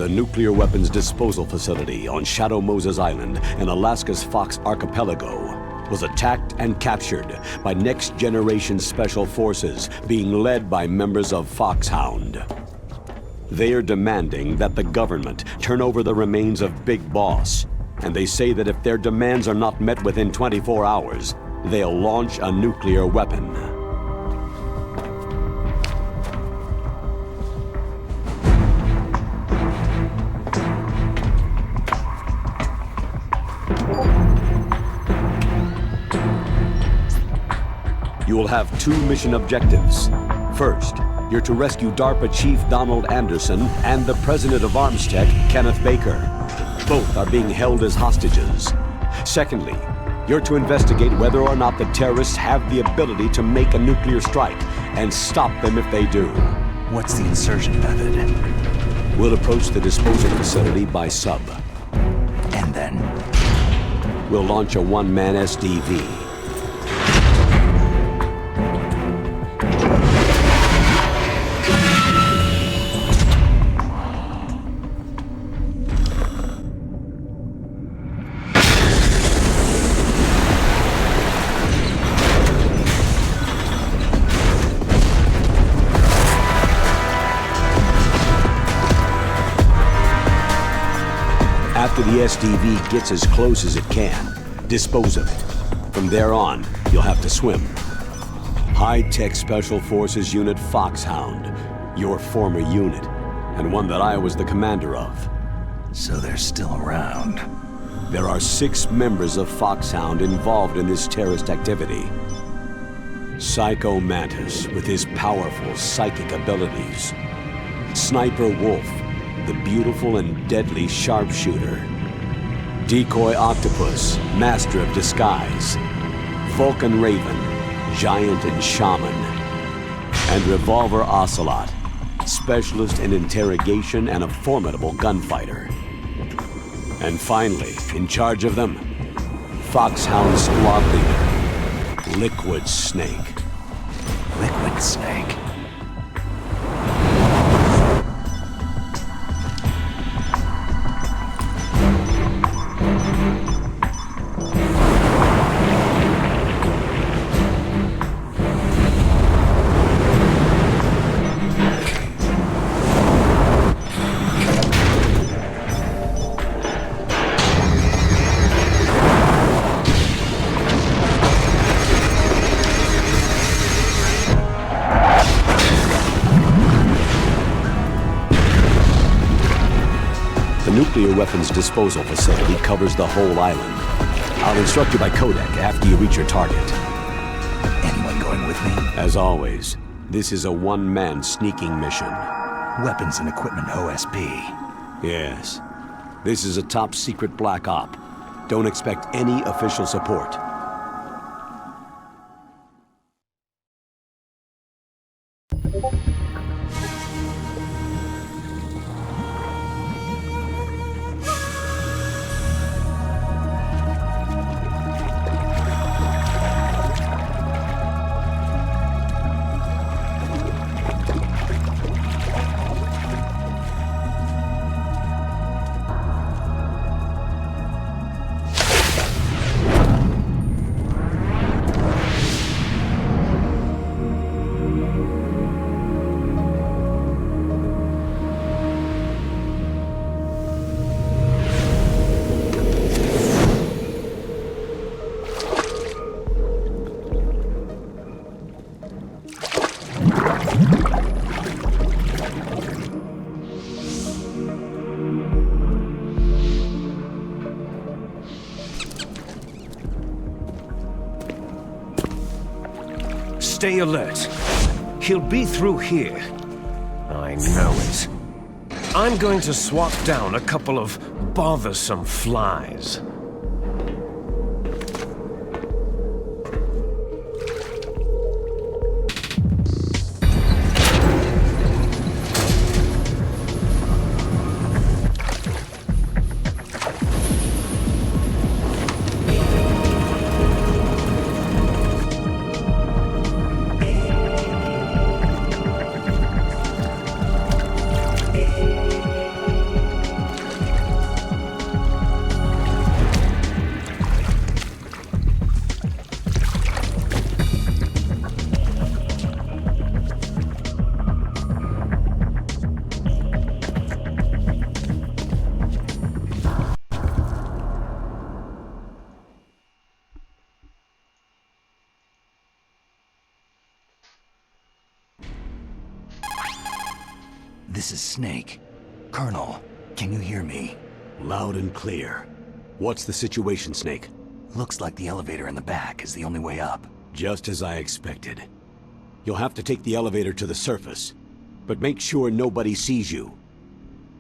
The nuclear weapons disposal facility on Shadow Moses Island in Alaska's Fox Archipelago was attacked and captured by next-generation special forces being led by members of Foxhound. They are demanding that the government turn over the remains of Big Boss, and they say that if their demands are not met within 24 hours, they'll launch a nuclear weapon. You will have two mission objectives. First, you're to rescue DARPA Chief Donald Anderson and the President of Armstech, Kenneth Baker. Both are being held as hostages. Secondly, you're to investigate whether or not the terrorists have the ability to make a nuclear strike and stop them if they do. What's the insertion method? We'll approach the disposal facility by sub. And then? We'll launch a one-man SDV. After the SDV gets as close as it can, dispose of it. From there on, you'll have to swim. High-Tech Special Forces Unit Foxhound, your former unit, and one that I was the commander of. So they're still around. There are 6 members of Foxhound involved in this terrorist activity. Psycho Mantis, with his powerful psychic abilities. Sniper Wolf, the beautiful and deadly sharpshooter. Decoy Octopus, master of disguise. Vulcan Raven, giant and shaman. And Revolver Ocelot, specialist in interrogation and a formidable gunfighter. And finally, in charge of them, Foxhound squad leader, Liquid Snake. Liquid Snake? The nuclear weapons disposal facility covers the whole island. I'll instruct you by codec after you reach your target. Anyone going with me? As always, this is a one-man sneaking mission. Weapons and equipment OSP. Yes. This is a top-secret black op. Don't expect any official support. Stay alert. He'll be through here. I know it. I'm going to swat down a couple of bothersome flies. This is Snake. Colonel, can you hear me? Loud and clear. What's the situation, Snake? Looks like the elevator in the back is the only way up. Just as I expected. You'll have to take the elevator to the surface, but make sure nobody sees you.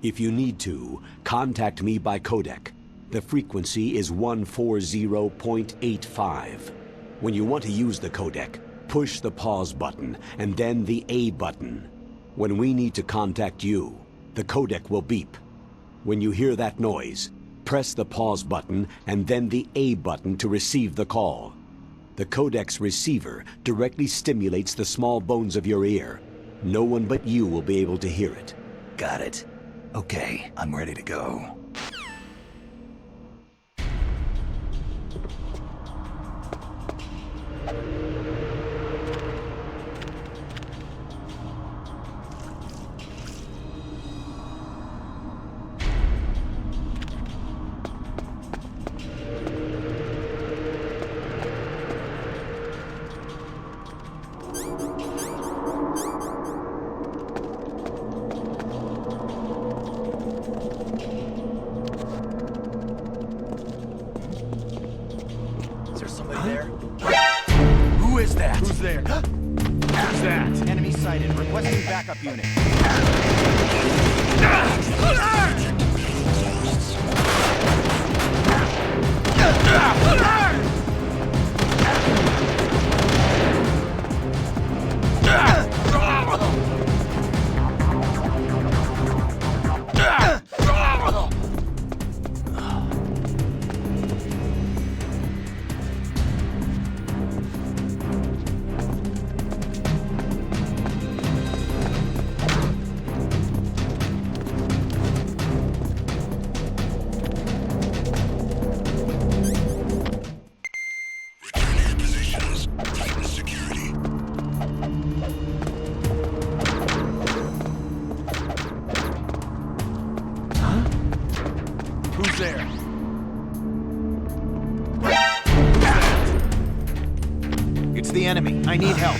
If you need to, contact me by codec. The frequency is 140.85. When you want to use the codec, push the pause button and then the A button. When we need to contact you, the codec will beep. When you hear that noise, press the pause button and then the A button to receive the call. The codec's receiver directly stimulates the small bones of your ear. No one but you will be able to hear it. Got it. Okay, I'm ready to go. Who is that? Who's there? Who's that? Enemy sighted. Requesting backup unit. Who's there? It's the enemy. I need help.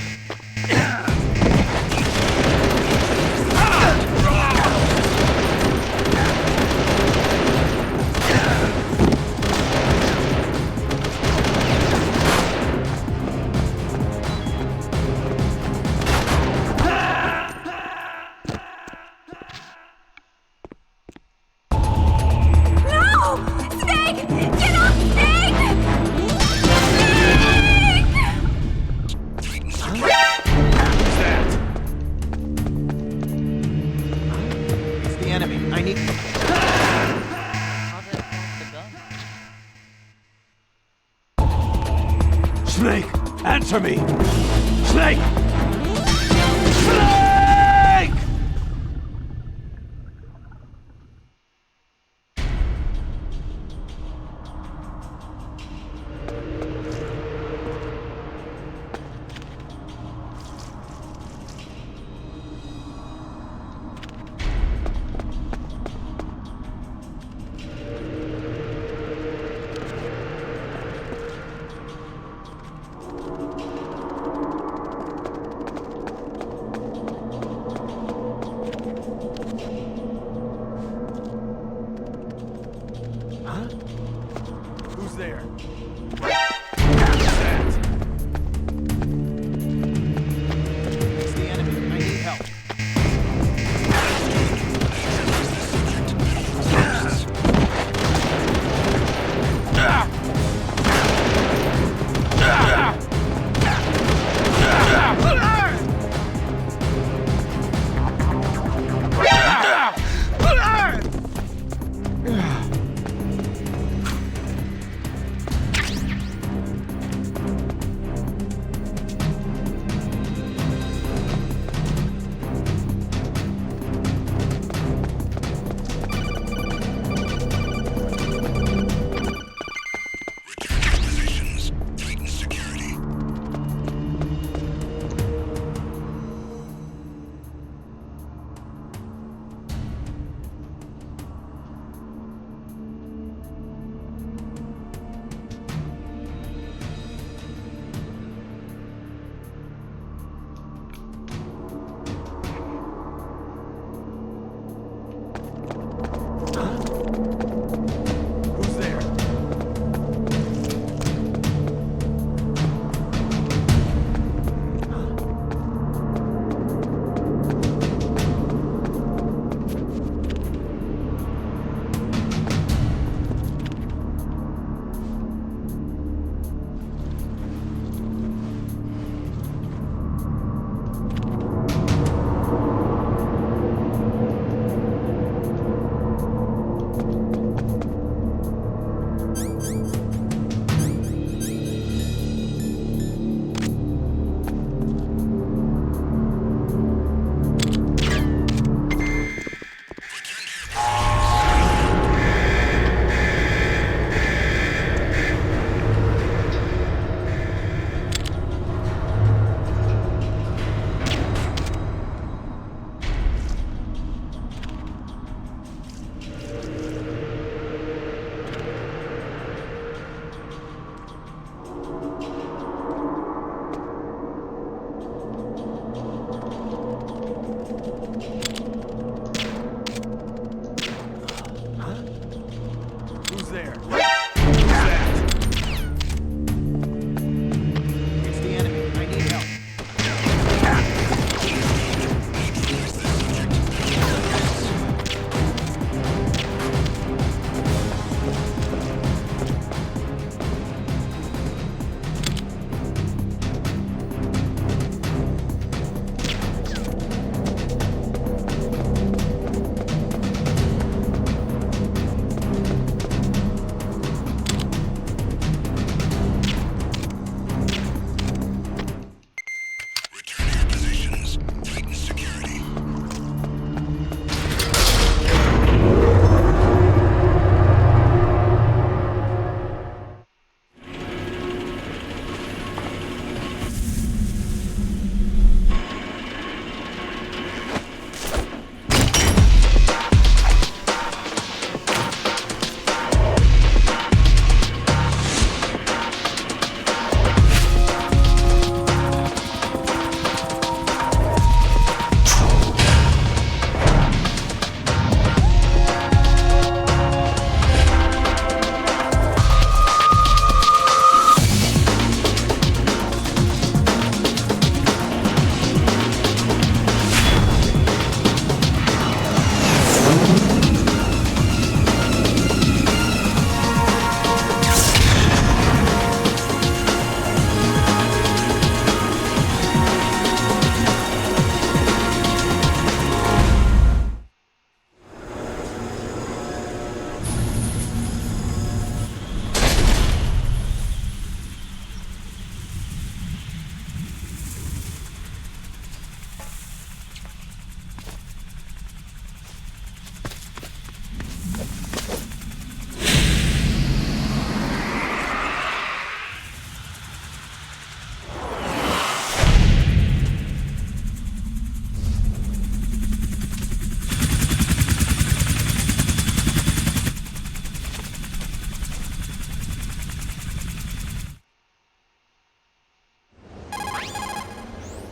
I need... Snake, answer me! Snake! Snake!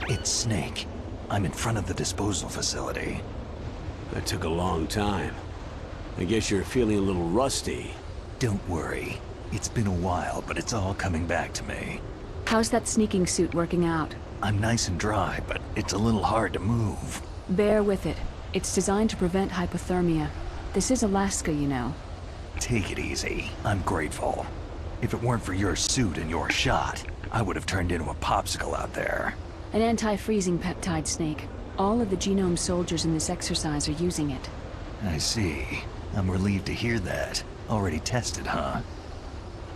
It's Snake. I'm in front of the disposal facility. That took a long time. I guess you're feeling a little rusty. Don't worry. It's been a while, but it's all coming back to me. How's that sneaking suit working out? I'm nice and dry, but it's a little hard to move. Bear with it. It's designed to prevent hypothermia. This is Alaska, you know. Take it easy. I'm grateful. If it weren't for your suit and your shot, I would have turned into a popsicle out there. An anti-freezing peptide, Snake. All of the genome soldiers in this exercise are using it. I see. I'm relieved to hear that. Already tested, huh?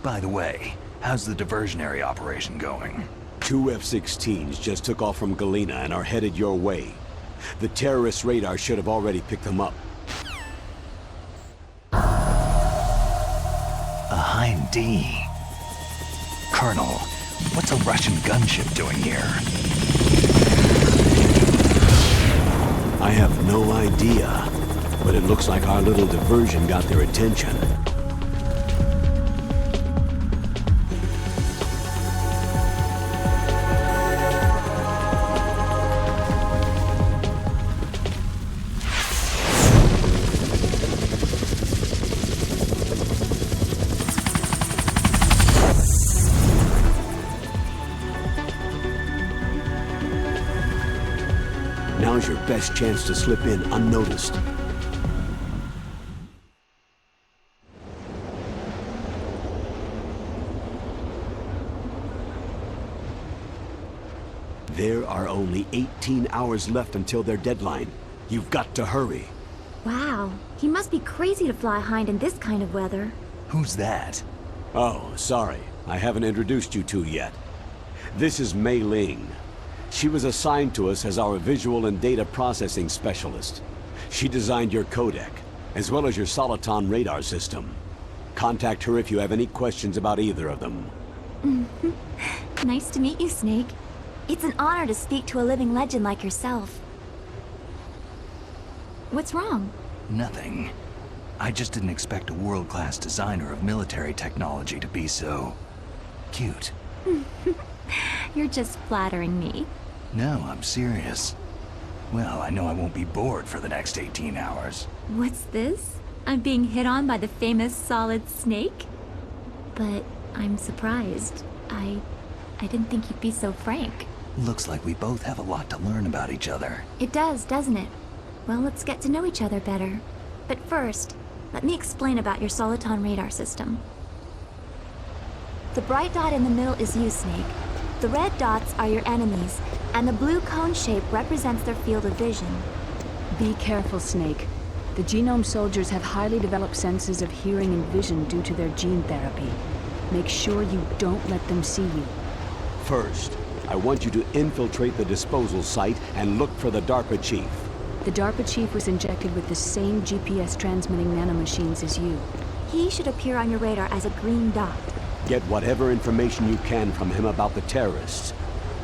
By the way, how's the diversionary operation going? 2 F-16s just took off from Galena and are headed your way. The terrorist radar should have already picked them up. A Hind D. Colonel, what's a Russian gunship doing here? I have no idea, but it looks like our little diversion got their attention. Now's your best chance to slip in unnoticed. There are only 18 hours left until their deadline. You've got to hurry. Wow, he must be crazy to fly Hind in this kind of weather. Who's that? Oh, sorry. I haven't introduced you two yet. This is Mei Ling. She was assigned to us as our visual and data processing specialist. She designed your codec, as well as your Soliton radar system. Contact her if you have any questions about either of them. Nice to meet you, Snake. It's an honor to speak to a living legend like yourself. What's wrong? Nothing. I just didn't expect a world-class designer of military technology to be so... cute. You're just flattering me. No, I'm serious. Well, I know I won't be bored for the next 18 hours. What's this? I'm being hit on by the famous Solid Snake? But I'm surprised. I didn't think you'd be so frank. Looks like we both have a lot to learn about each other. It does, doesn't it? Well, let's get to know each other better. But first, let me explain about your Soliton radar system. The bright dot in the middle is you, Snake. The red dots are your enemies, and the blue cone shape represents their field of vision. Be careful, Snake. The genome soldiers have highly developed senses of hearing and vision due to their gene therapy. Make sure you don't let them see you. First, I want you to infiltrate the disposal site and look for the DARPA chief. The DARPA chief was injected with the same GPS transmitting nanomachines as you. He should appear on your radar as a green dot. Get whatever information you can from him about the terrorists.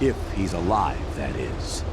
If he's alive, that is.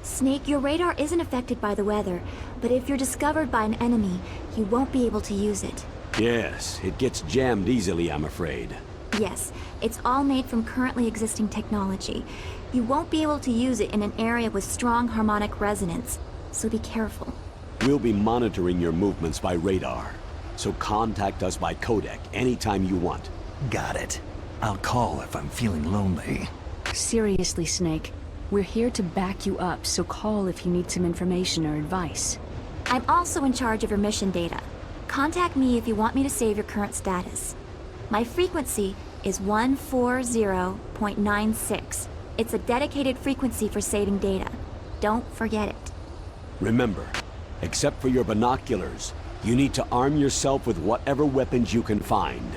Snake, your radar isn't affected by the weather, but if you're discovered by an enemy, you won't be able to use it. Yes, it gets jammed easily, I'm afraid. Yes, it's all made from currently existing technology. You won't be able to use it in an area with strong harmonic resonance, so be careful. We'll be monitoring your movements by radar, so contact us by codec anytime you want. Got it. I'll call if I'm feeling lonely. Seriously, Snake. We're here to back you up, so call if you need some information or advice. I'm also in charge of your mission data. Contact me if you want me to save your current status. My frequency is 140.96. It's a dedicated frequency for saving data. Don't forget it. Remember, except for your binoculars, you need to arm yourself with whatever weapons you can find.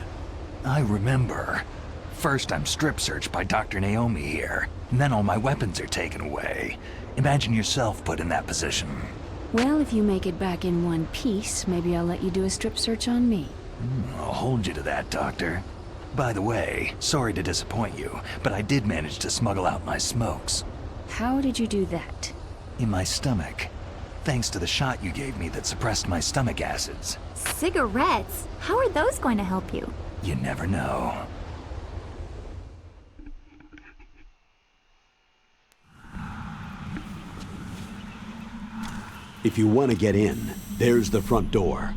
I remember. First I'm strip searched by Dr. Naomi here, and then all my weapons are taken away. Imagine yourself put in that position. Well, if you make it back in one piece, maybe I'll let you do a strip search on me. I'll hold you to that, Doctor. By the way, sorry to disappoint you, but I did manage to smuggle out my smokes. How did you do that? In my stomach. Thanks to the shot you gave me that suppressed my stomach acids. Cigarettes? How are those going to help you? You never know. If you want to get in, there's the front door.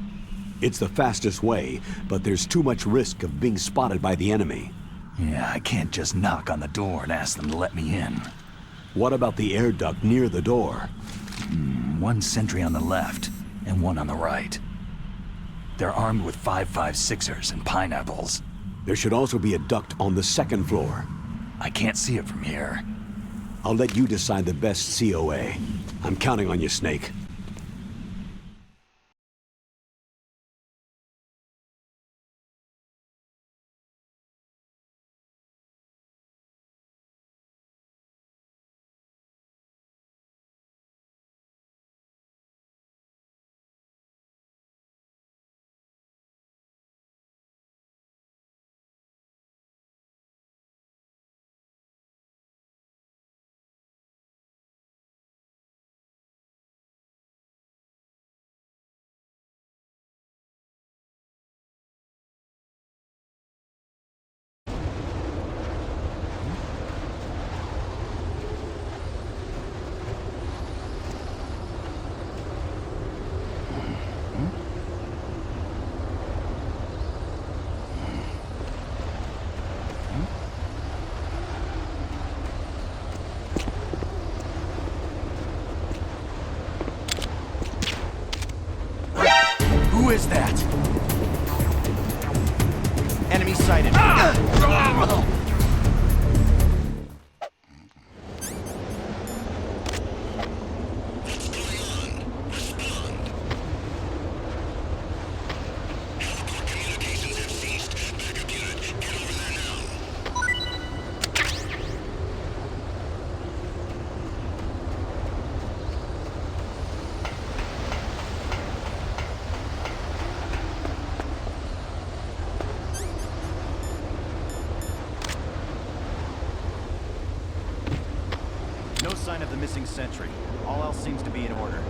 It's the fastest way, but there's too much risk of being spotted by the enemy. Yeah, I can't just knock on the door and ask them to let me in. What about the air duct near the door? One sentry on the left, and one on the right. They're armed with 5.56ers and pineapples. There should also be a duct on the second floor. I can't see it from here. I'll let you decide the best COA. I'm counting on you, Snake. Who is that? Enemy sighted. No sign of the missing sentry. All else seems to be in order.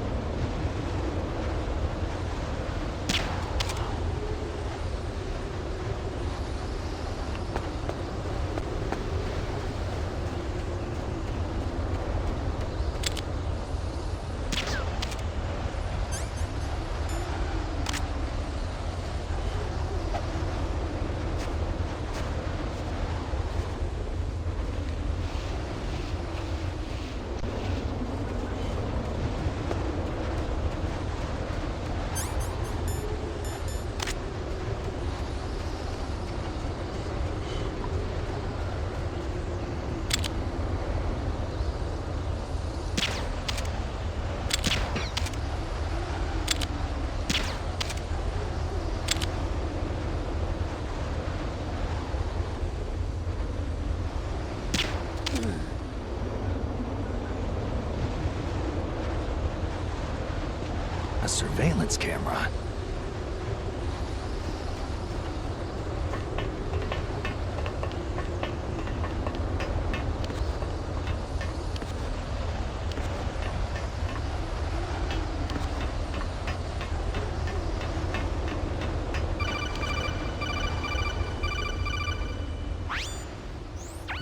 A surveillance camera.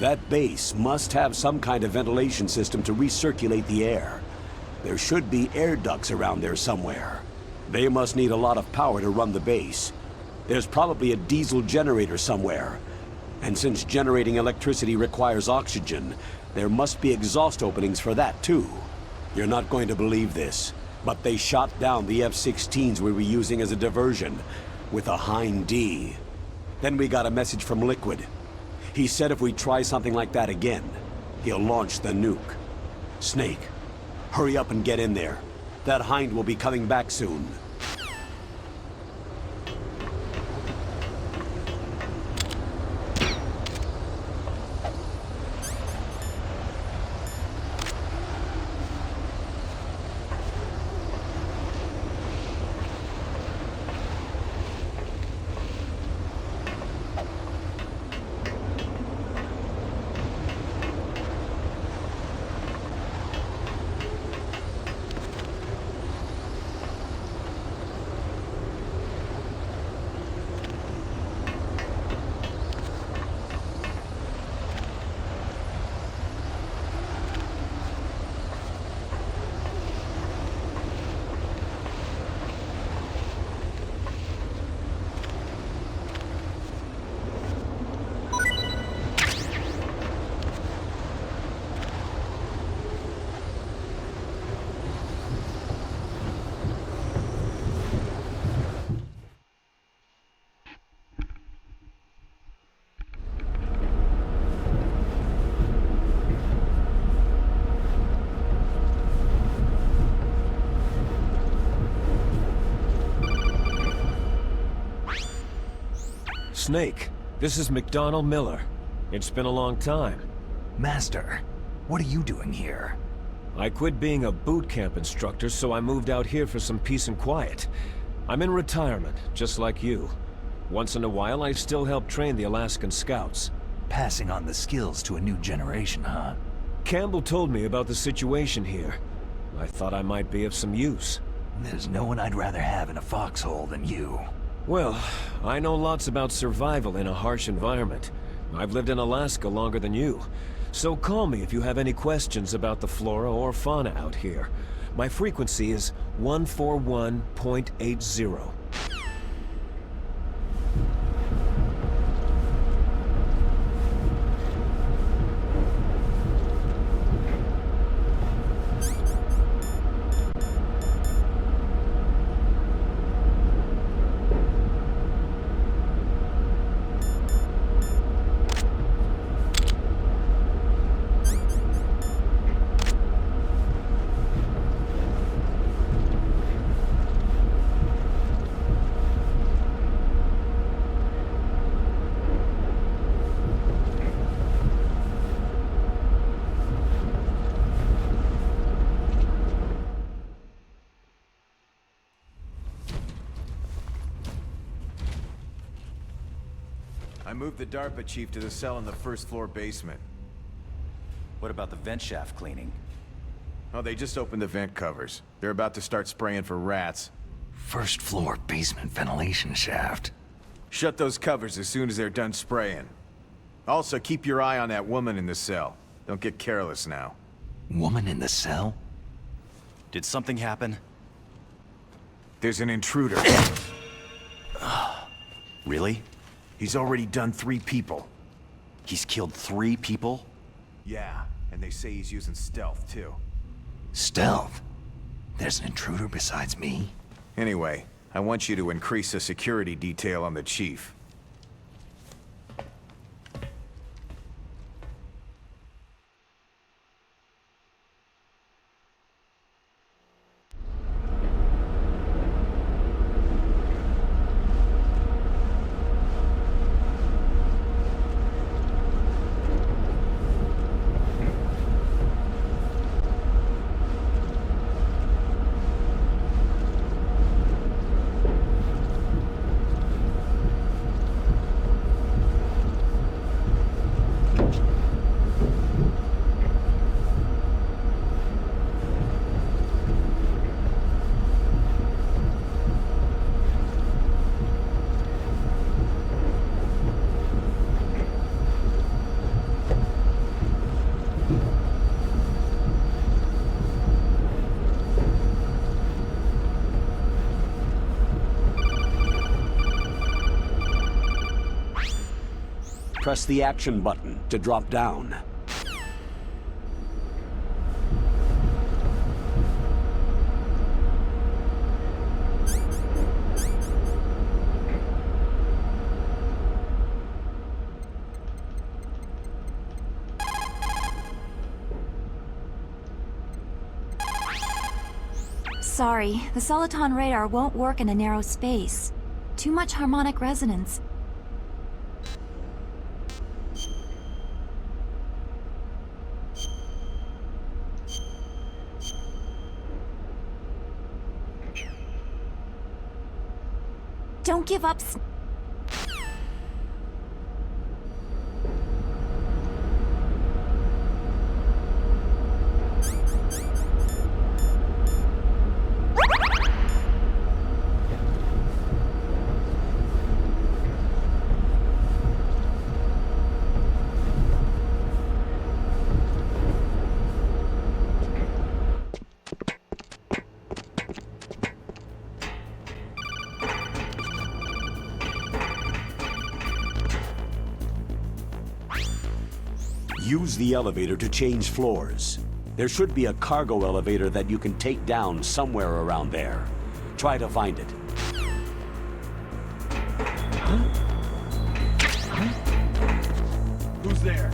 That base must have some kind of ventilation system to recirculate the air. There should be air ducts around there somewhere. They must need a lot of power to run the base. There's probably a diesel generator somewhere. And since generating electricity requires oxygen, there must be exhaust openings for that too. You're not going to believe this, but they shot down the F-16s we were using as a diversion with a Hind D. Then we got a message from Liquid. He said if we try something like that again, he'll launch the nuke. Snake, hurry up and get in there. That Hind will be coming back soon. Snake. This is McDonald Miller. It's been a long time. Master, what are you doing here? I quit being a boot camp instructor, so I moved out here for some peace and quiet. I'm in retirement, just like you. Once in a while, I still help train the Alaskan Scouts. Passing on the skills to a new generation, huh? Campbell told me about the situation here. I thought I might be of some use. There's no one I'd rather have in a foxhole than you. Well, I know lots about survival in a harsh environment. I've lived in Alaska longer than you. So call me if you have any questions about the flora or fauna out here. My frequency is 141.80. I moved the DARPA chief to the cell in the first floor basement. What about the vent shaft cleaning? Oh, they just opened the vent covers. They're about to start spraying for rats. First floor basement ventilation shaft. Shut those covers as soon as they're done spraying. Also, keep your eye on that woman in the cell. Don't get careless now. Woman in the cell? Did something happen? There's an intruder. Really? He's already done 3 people. He's killed 3 people? Yeah, and they say he's using stealth, too. Stealth? There's an intruder besides me? Anyway, I want you to increase the security detail on the chief. Press the action button to drop down. Sorry, the Soliton radar won't work in a narrow space. Too much harmonic resonance. Don't give up. Use the elevator to change floors. There should be a cargo elevator that you can take down somewhere around there. Try to find it. Who's there?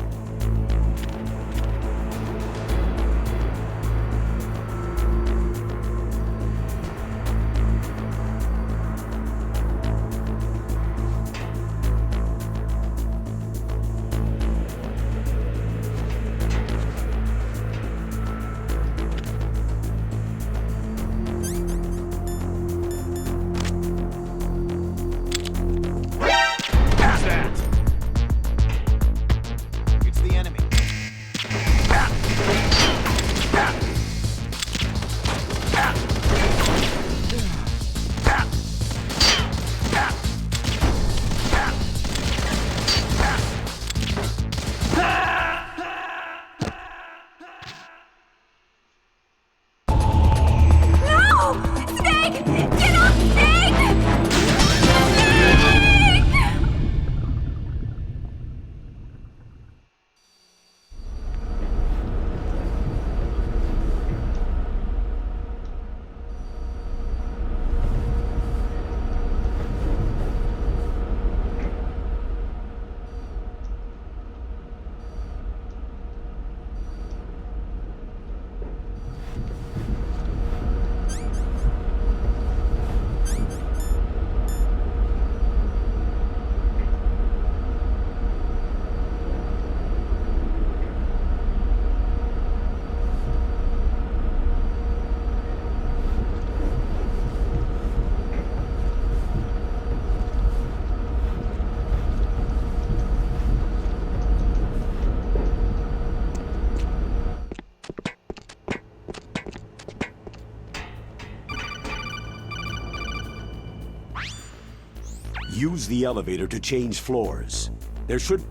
Use the elevator to change floors. There should...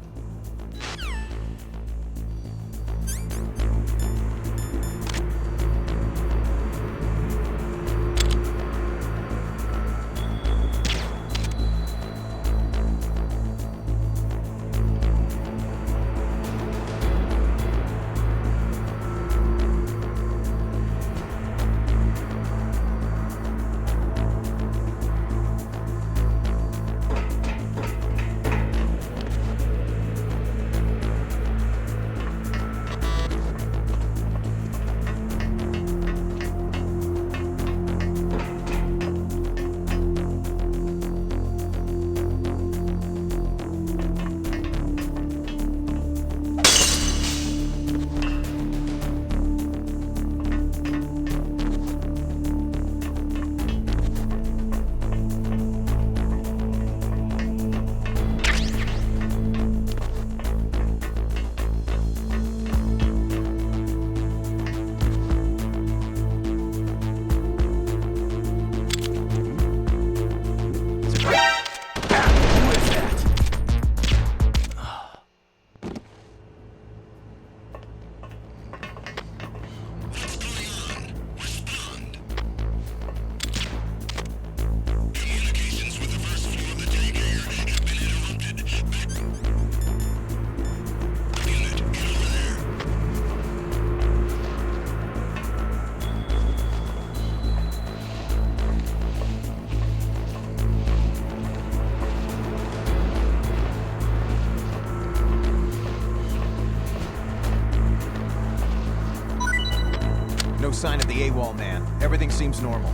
No sign of the AWOL man. Everything seems normal.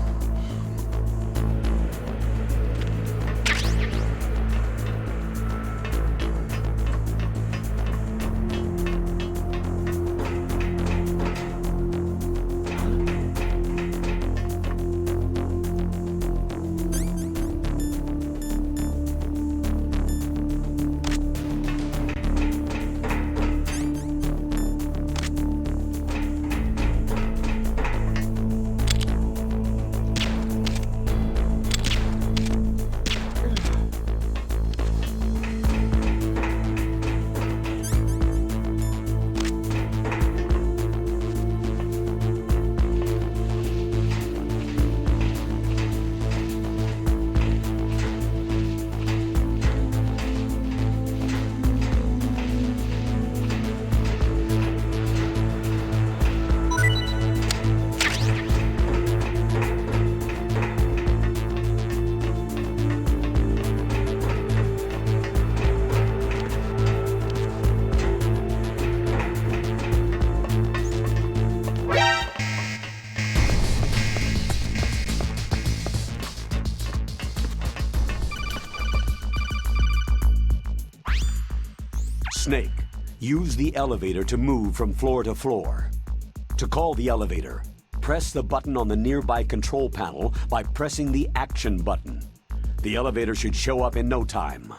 Snake, use the elevator to move from floor to floor. To call the elevator, press the button on the nearby control panel by pressing the action button. The elevator should show up in no time.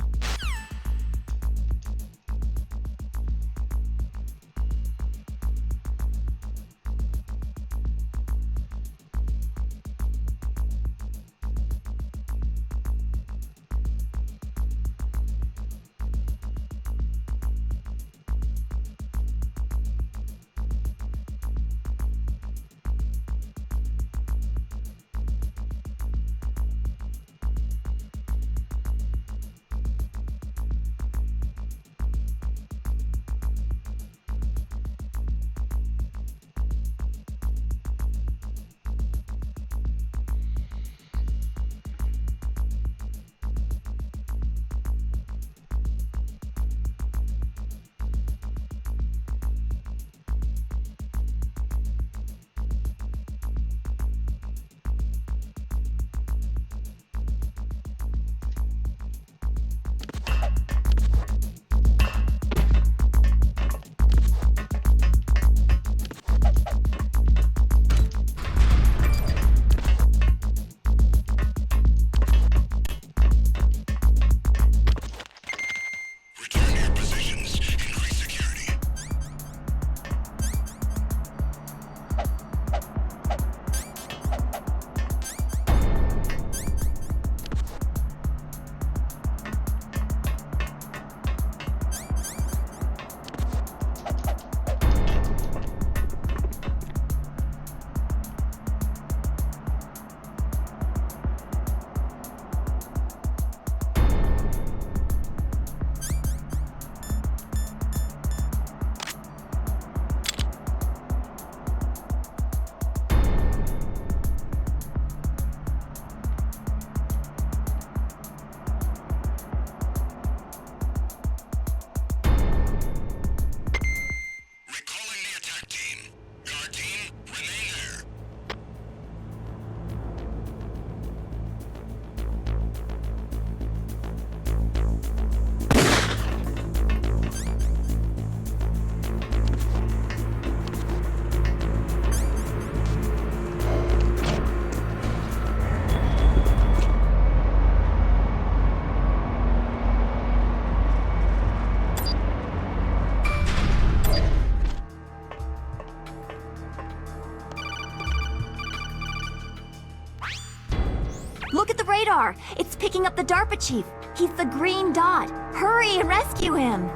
Look at the radar! It's picking up the DARPA chief! He's the green dot! Hurry and rescue him!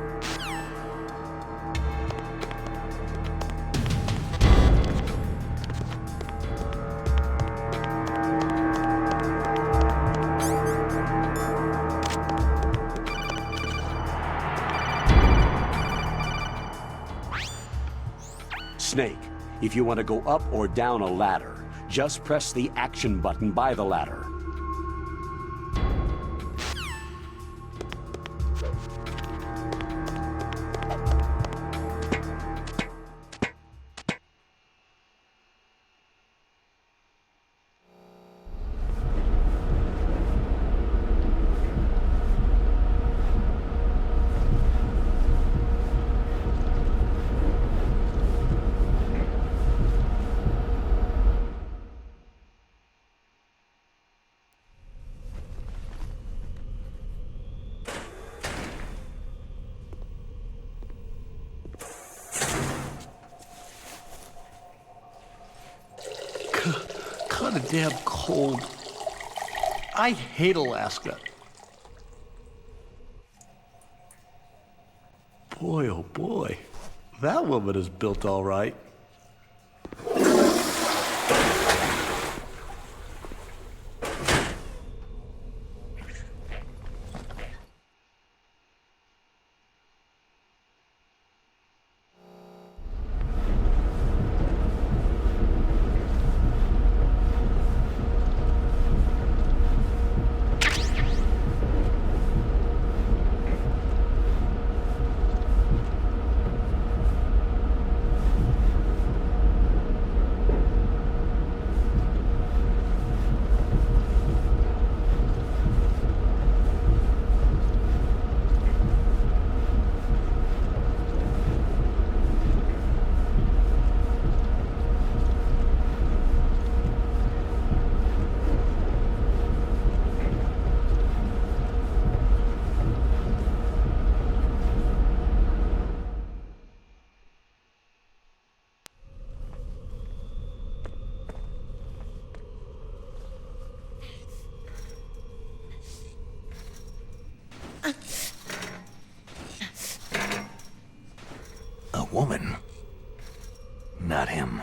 Snake, if you want to go up or down a ladder, just press the action button by the ladder. Kinda damn cold. I hate Alaska. Boy, oh boy. That woman is built all right. A woman. Not him.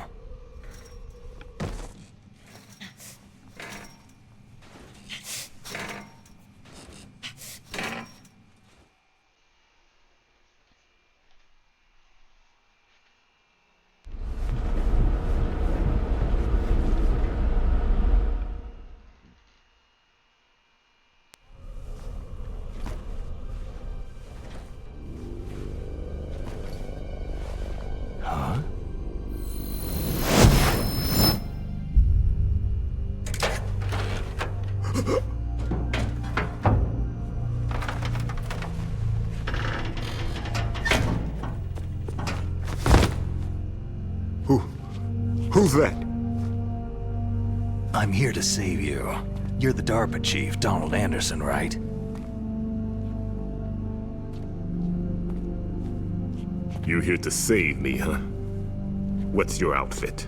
Who's that? I'm here to save you. You're the DARPA chief, Donald Anderson, right? You here to save me, huh? What's your outfit?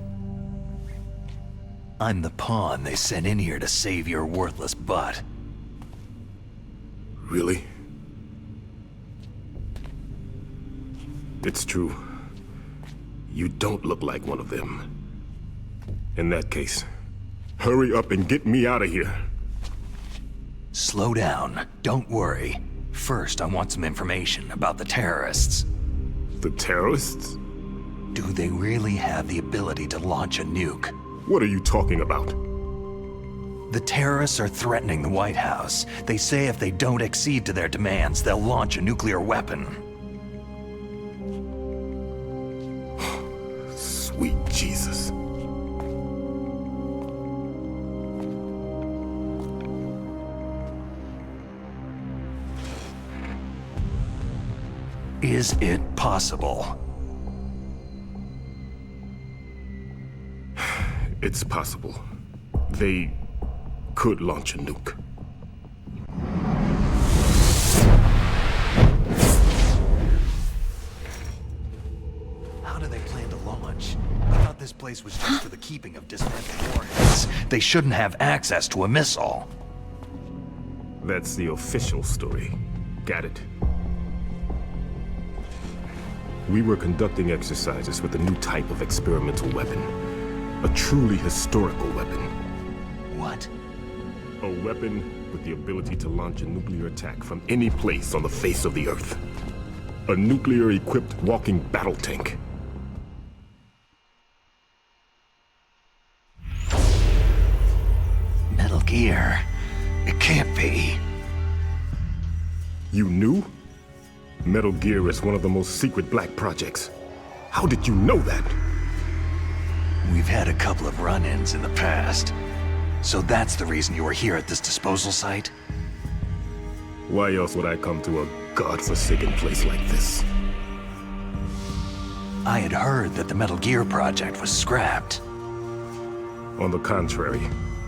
I'm the pawn they sent in here to save your worthless butt. Really? It's true. You don't look like one of them. In that case, hurry up and get me out of here. Slow down. Don't worry. First, I want some information about the terrorists. The terrorists? Do they really have the ability to launch a nuke? What are you talking about? The terrorists are threatening the White House. They say if they don't accede to their demands, they'll launch a nuclear weapon. Sweet Jesus. Is it possible? It's possible. They could launch a nuke. How do they plan to launch? I thought this place was just for the keeping of dismantled warheads. They shouldn't have access to a missile. That's the official story. Got it. We were conducting exercises with a new type of experimental weapon. A truly historical weapon. What? A weapon with the ability to launch a nuclear attack from any place on the face of the Earth. A nuclear-equipped walking battle tank. Metal Gear? It can't be. You knew? Metal Gear is one of the most secret black projects. How did you know that? We've had a couple of run-ins in the past. So that's the reason you were here at this disposal site? Why else would I come to a godforsaken place like this? I had heard that the Metal Gear project was scrapped. On the contrary,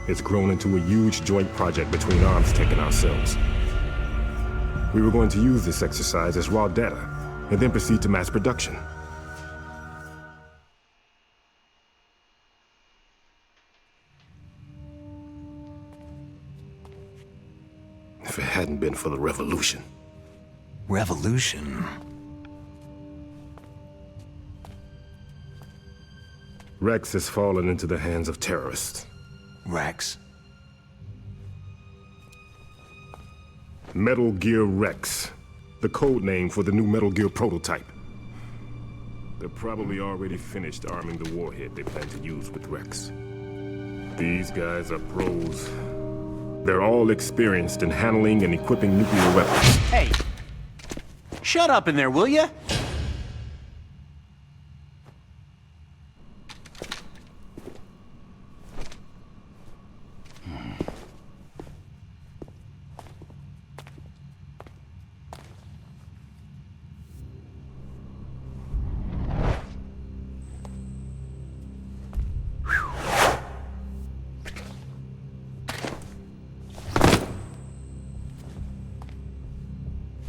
it's grown into a huge joint project between ArmsTech and ourselves. We were going to use this exercise as raw data, and then proceed to mass production. If it hadn't been for the revolution. Revolution? Rex has fallen into the hands of terrorists. Rex? Metal Gear Rex, the code name for the new Metal Gear prototype. They're probably already finished arming the warhead they plan to use with Rex. These guys are pros. They're all experienced in handling and equipping nuclear weapons. Hey! Shut up in there, will ya?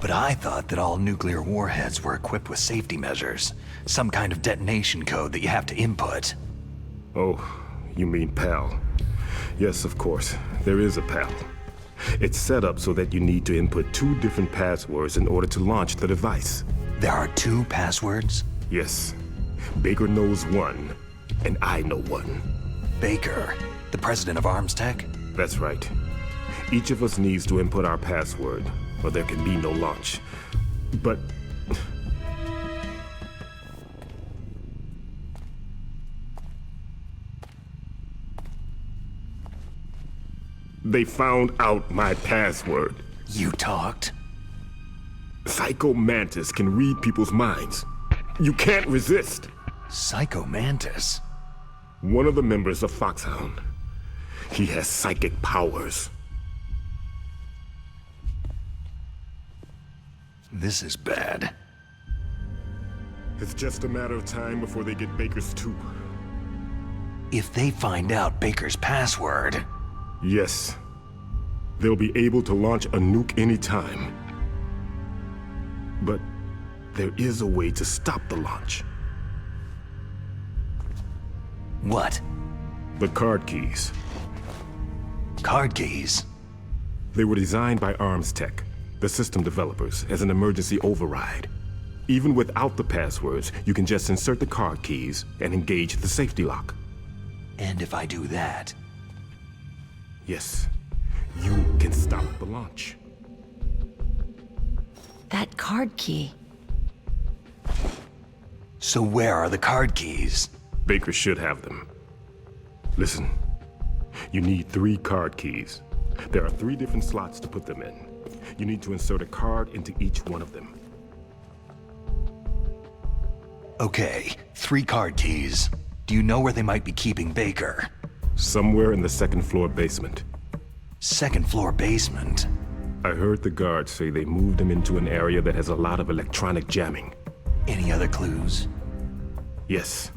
But I thought that all nuclear warheads were equipped with safety measures. Some kind of detonation code that you have to input. Oh, you mean PAL. Yes, of course. There is a PAL. It's set up so that you need to input 2 different passwords in order to launch the device. There are 2 passwords? Yes. Baker knows one, and I know one. Baker, the president of ArmsTech? That's right. Each of us needs to input our password, or there can be no launch. But... they found out my password. You talked? Psycho Mantis can read people's minds. You can't resist. Psycho Mantis? One of the members of Foxhound. He has psychic powers. This is bad. It's just a matter of time before they get Baker's too. If they find out Baker's password... Yes. They'll be able to launch a nuke anytime. But there is a way to stop the launch. What? The card keys. Card keys? They were designed by ArmsTech, the system developers, as an emergency override. Even without the passwords, you can just insert the card keys and engage the safety lock. And if I do that? Yes, you can stop the launch. That card key. So where are the card keys? Baker should have them. Listen, you need 3 card keys. There are 3 different slots to put them in. You need to insert a card into each one of them. Okay, 3 card keys. Do you know where they might be keeping Baker? Somewhere in the 2nd floor basement. 2nd floor basement? I heard the guards say they moved him into an area that has a lot of electronic jamming. Any other clues? Yes.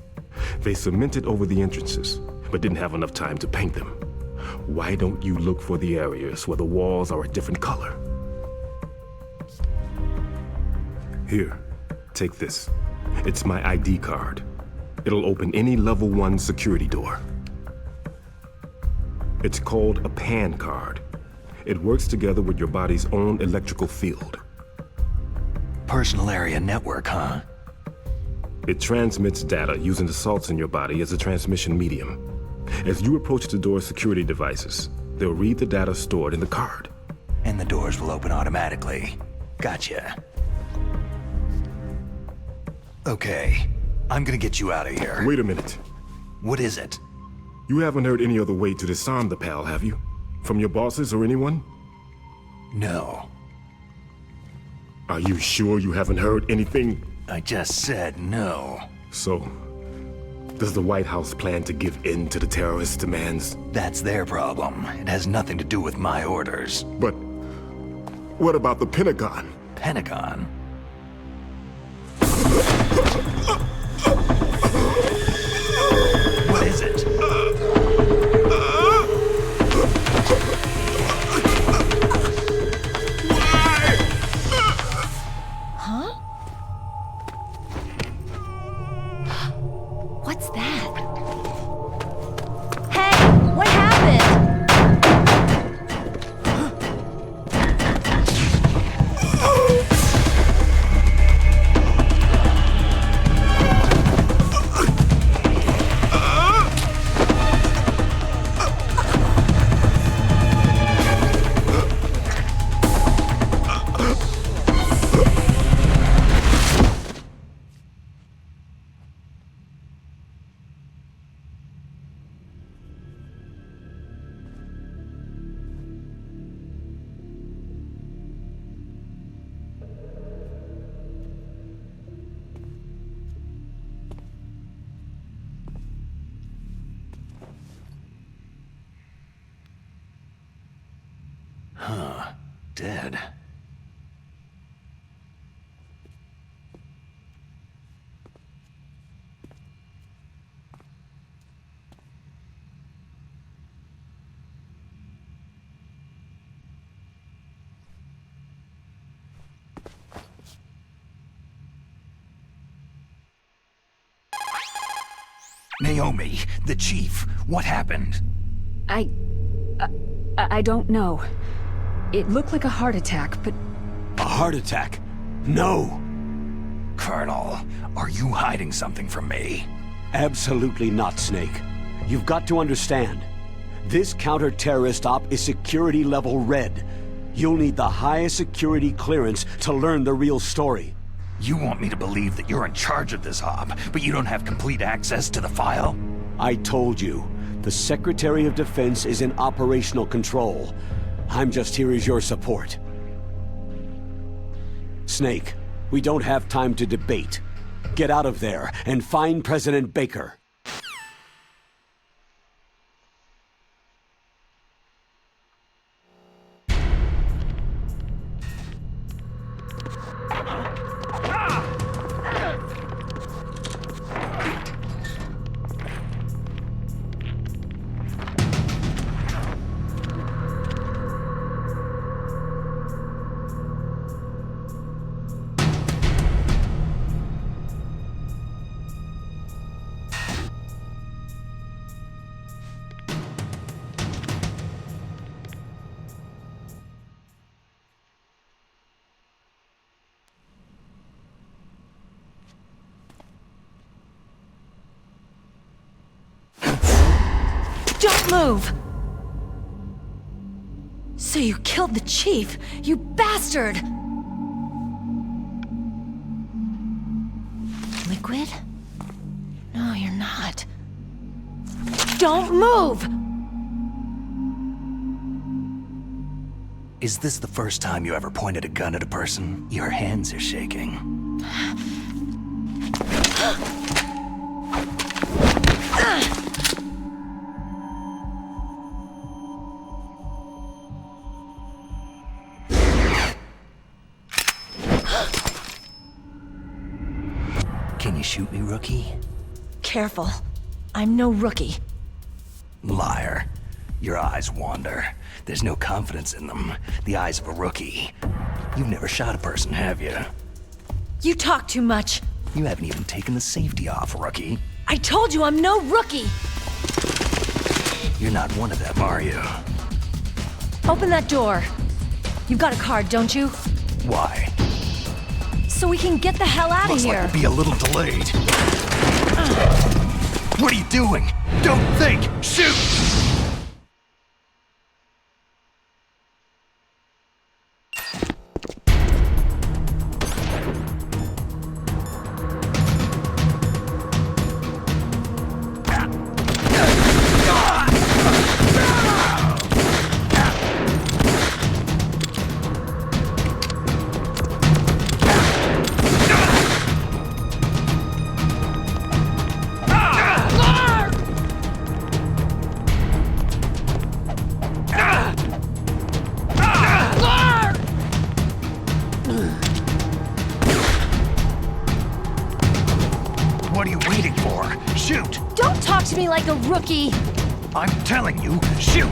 They cemented over the entrances, but didn't have enough time to paint them. Why don't you look for the areas where the walls are a different color? Here, take this. It's my ID card. It'll open any level 1 security door. It's called a PAN card. It works together with your body's own electrical field. Personal area network, huh? It transmits data using the salts in your body as a transmission medium. As you approach the door's security devices, they'll read the data stored in the card. And the doors will open automatically. Gotcha. Okay, I'm gonna get you out of here. Wait a minute. What is it? You haven't heard any other way to disarm the PAL, have you? From your bosses or anyone? No. Are you sure you haven't heard anything? I just said no. So, does the White House plan to give in to the terrorists' demands? That's their problem. It has nothing to do with my orders. But what about the Pentagon? Pentagon? What is it? Huh? What's that? Hey, what happened? Huh. Dead. Naomi, the chief, what happened? I don't know. It looked like a heart attack, but... A heart attack? No! Colonel, are you hiding something from me? Absolutely not, Snake. You've got to understand. This counter-terrorist op is security level red. You'll need the highest security clearance to learn the real story. You want me to believe that you're in charge of this op, but you don't have complete access to the file? I told you, the Secretary of Defense is in operational control. I'm just here as your support. Snake, we don't have time to debate. Get out of there and find President Baker. Don't move! So you killed the chief, you bastard! Liquid? No, you're not. Don't move! Is this the first time you ever pointed a gun at a person? Your hands are shaking. Can you shoot me, rookie? Careful. I'm no rookie. Liar. Your eyes wander. There's no confidence in them. The eyes of a rookie. You've never shot a person, have you? You talk too much. You haven't even taken the safety off, rookie. I told you I'm no rookie! You're not one of them, are you? Open that door. You've got a card, don't you? Why? So we can get the hell out of Looks here. like we'll be a little delayed. What are you doing? Don't think! Shoot! What are you waiting for? Shoot! Don't talk to me like a rookie! I'm telling you, shoot!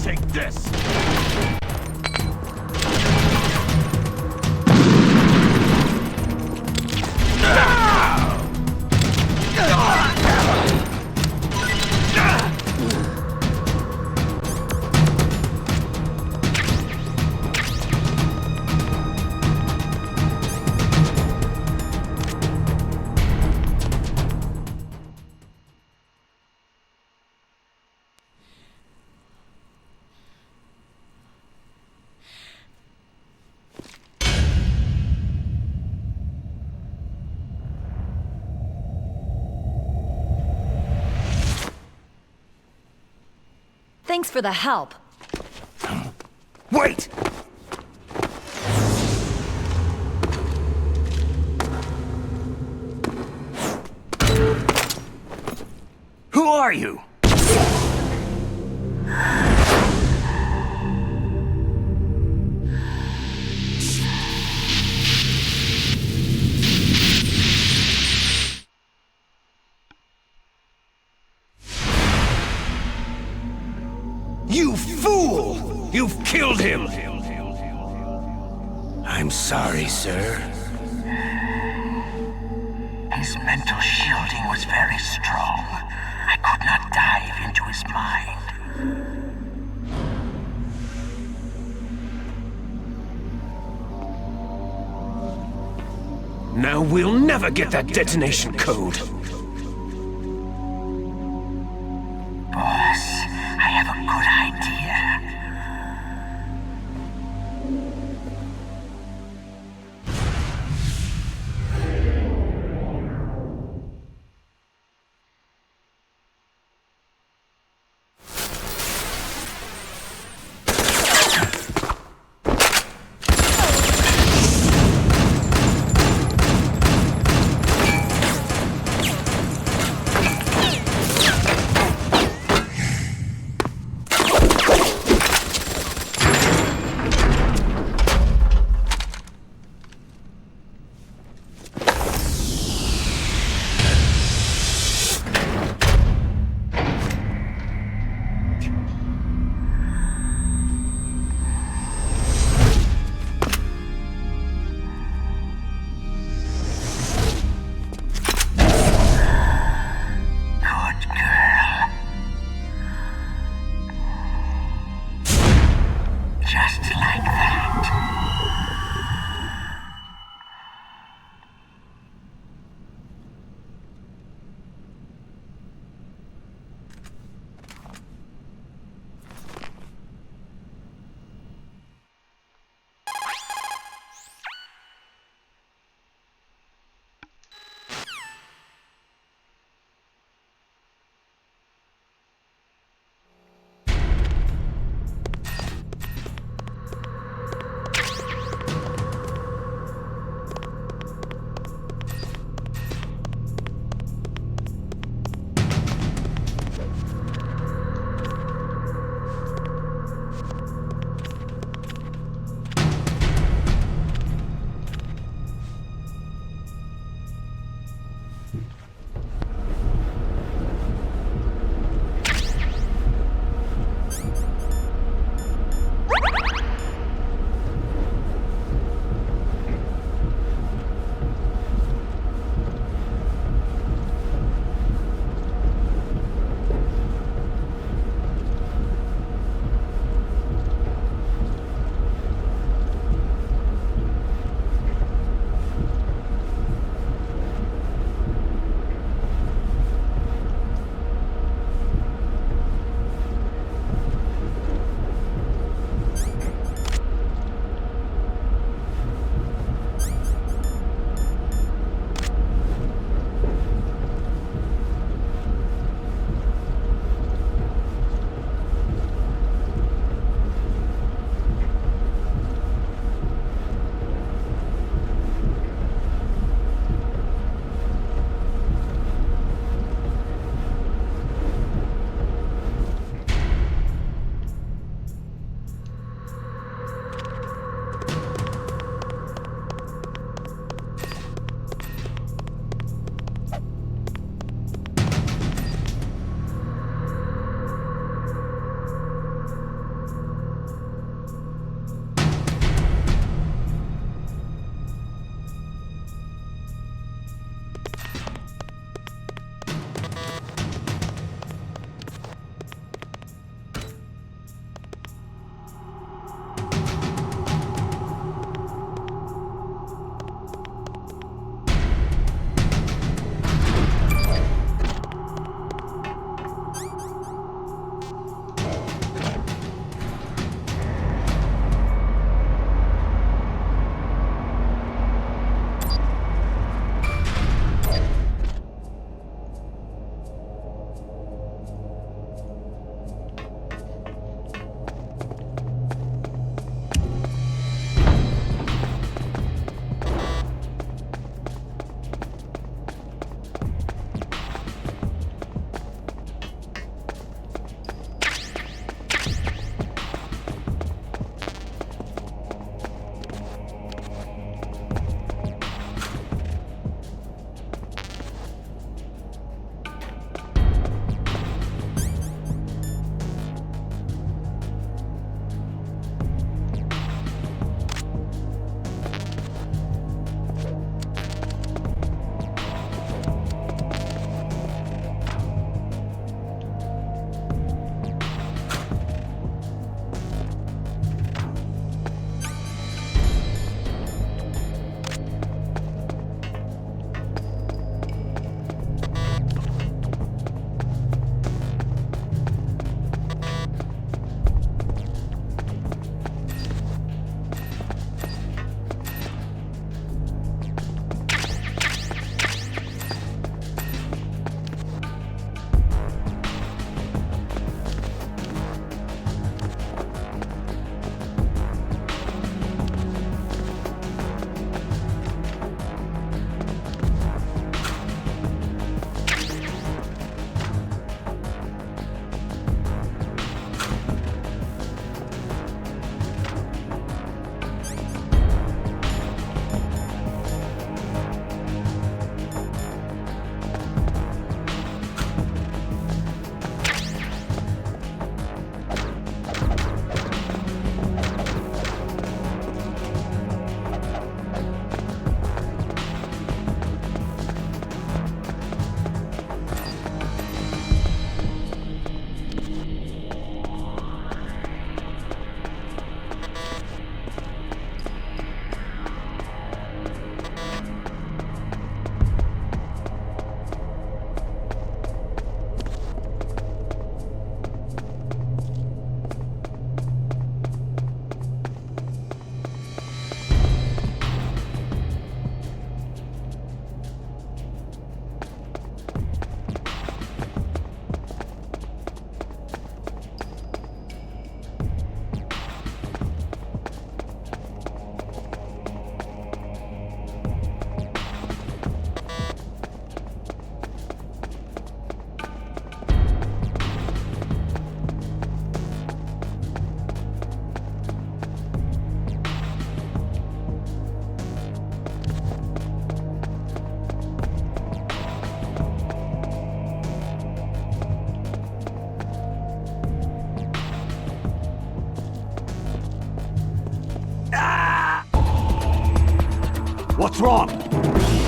Take this! Thanks for the help. Wait! Who are you? You fool! You've killed him! I'm sorry, sir. His mental shielding was very strong. I could not dive into his mind. Now we'll never get that detonation code. Boss, I have a good idea.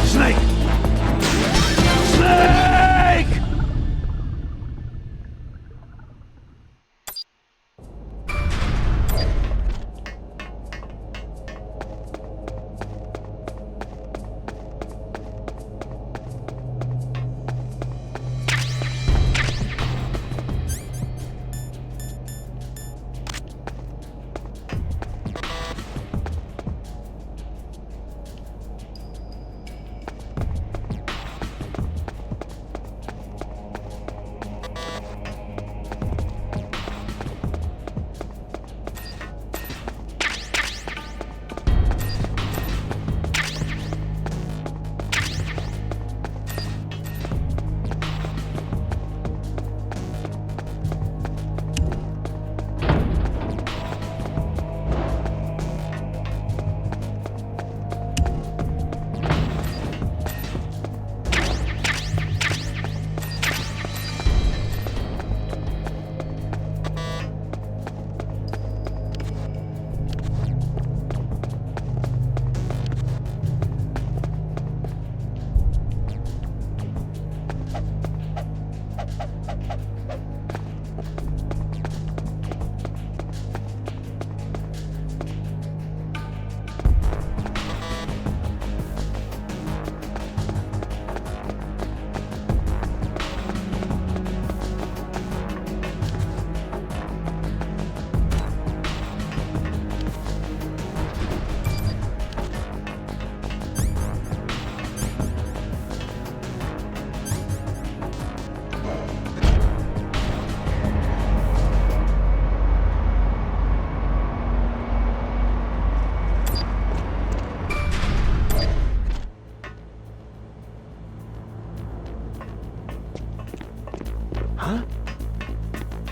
Snake! Snake!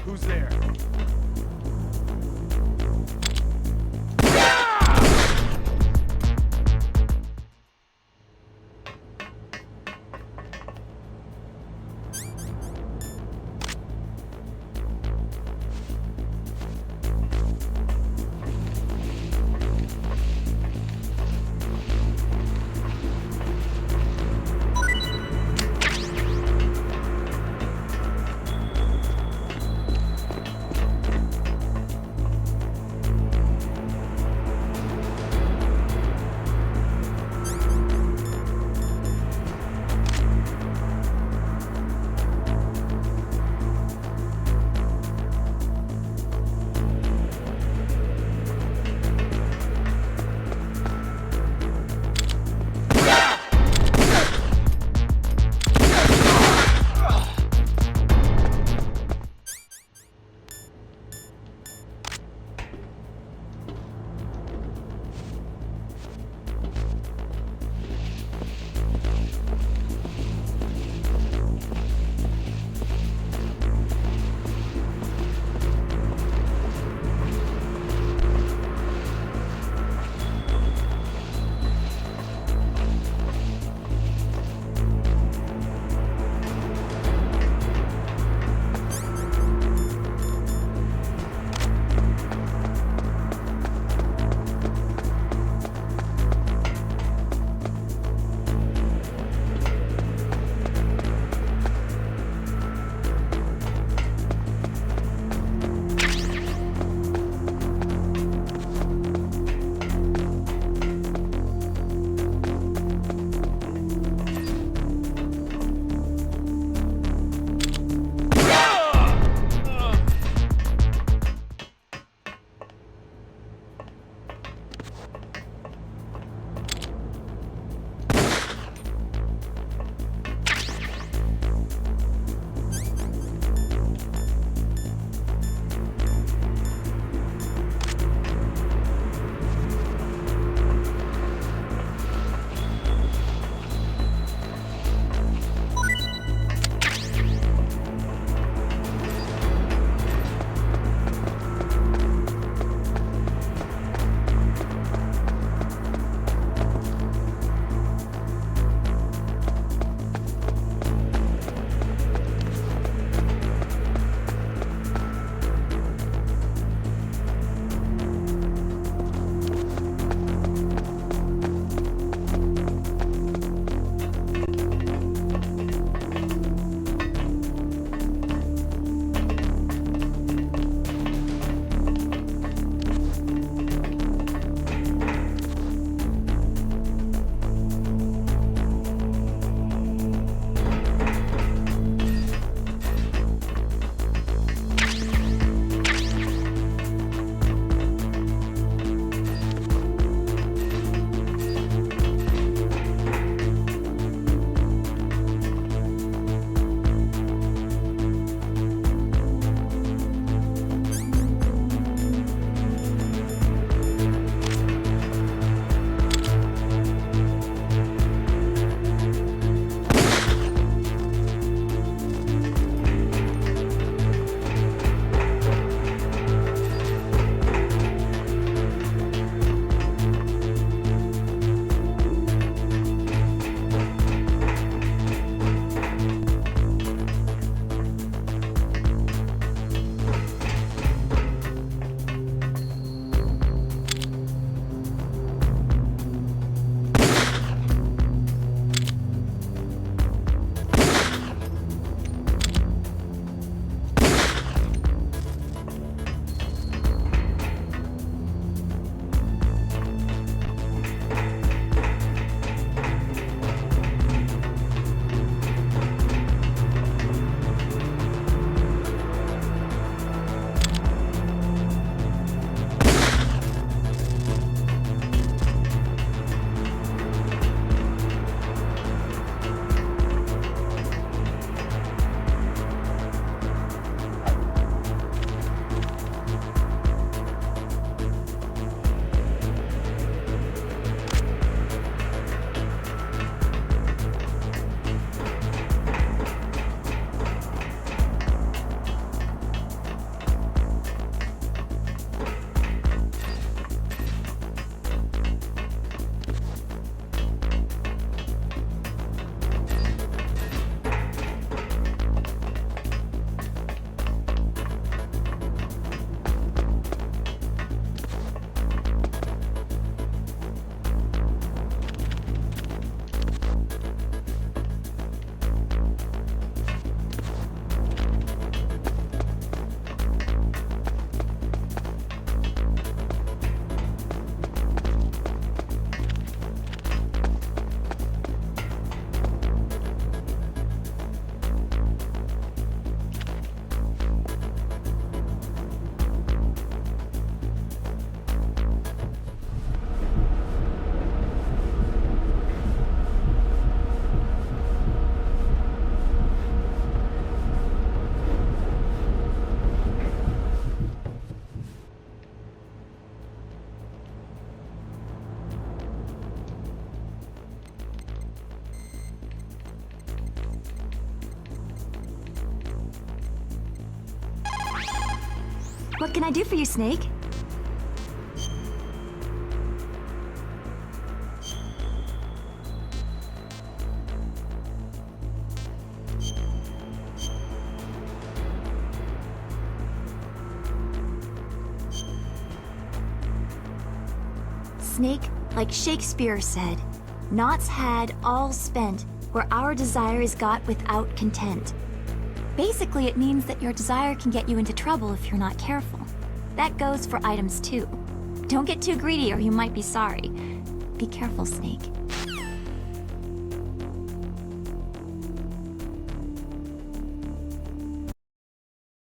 Who's there? What can I do for you, Snake? Snake, like Shakespeare said, "Naught's had, all spent, where our desire is got without content." Basically, it means that your desire can get you into trouble if you're not careful. That goes for items too. Don't get too greedy or you might be sorry. Be careful, Snake.